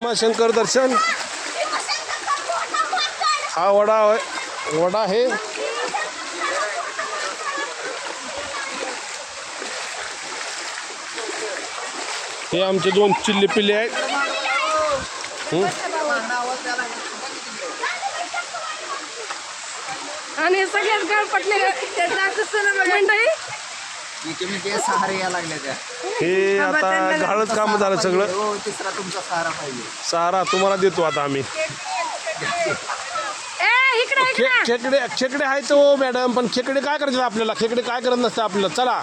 भीमाशंकर दर्शन हा वडा आहे. हे आमचे 2 चिल्ले पिल्ले आहेत. आणि सगळ्यात गळपटले सहारे या लागल्या त्या. हे आता घाळच काम झालं सगळं. तिसरा तुमचा सहारा पाहिजे. सहारा तुम्हाला देतो आता आम्ही. खेकडे आहेत तो मॅडम, पण खेकडे काय करायचे आपल्याला? खेकडे काय करत नसते आपल्याला. चला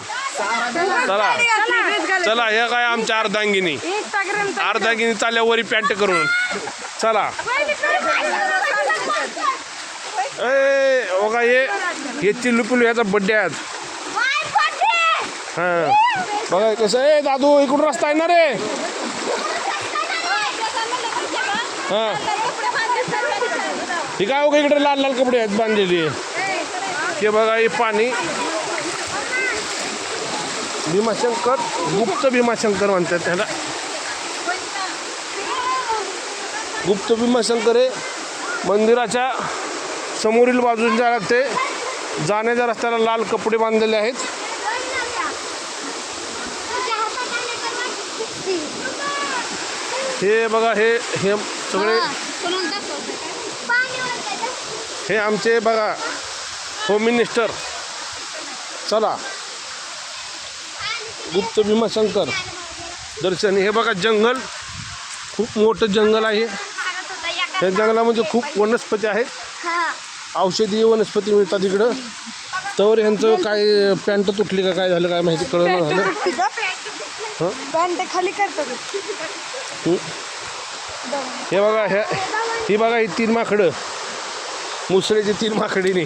चला हे काय आमच्या अर्धांगिनी चालल्यावरी पॅन्ट करून चला. बघा हे चिल्लू पिल्लू ह्याचा बड्डे आहे. हां बघा कसं आहे दादू, इकडून रस्ता आहे ना रे. हां हे काय बघा इकडे लाल लाल कपडे आहेत बांधलेली. हे बघा हे पाणी भीमाशंकर, गुप्त भीमाशंकर म्हणतात त्याला. गुप्त भीमाशंकर हे मंदिराच्या समोरील बाजूने जायला लागते. जाण्याच्या रस्त्याला लाल कपडे बांधलेले आहेत. हे बघा हे सगळे हे आमचे बघा होम मिनिस्टर. चला गुप्त भीमाशंकर दर्शन. हे बघा जंगल, खूप मोठं जंगल आहे. या जंगलामध्ये खूप वनस्पती आहेत, औषधी वनस्पती मिळतात इकडं. तर ह्यांचं काय पॅन्ट तुटली का काय झालं काय माहिती कळलं झालं. खाली करतात. हे बघा ही बघा ही 3 माकडं, मुसळेची 3 माकडी.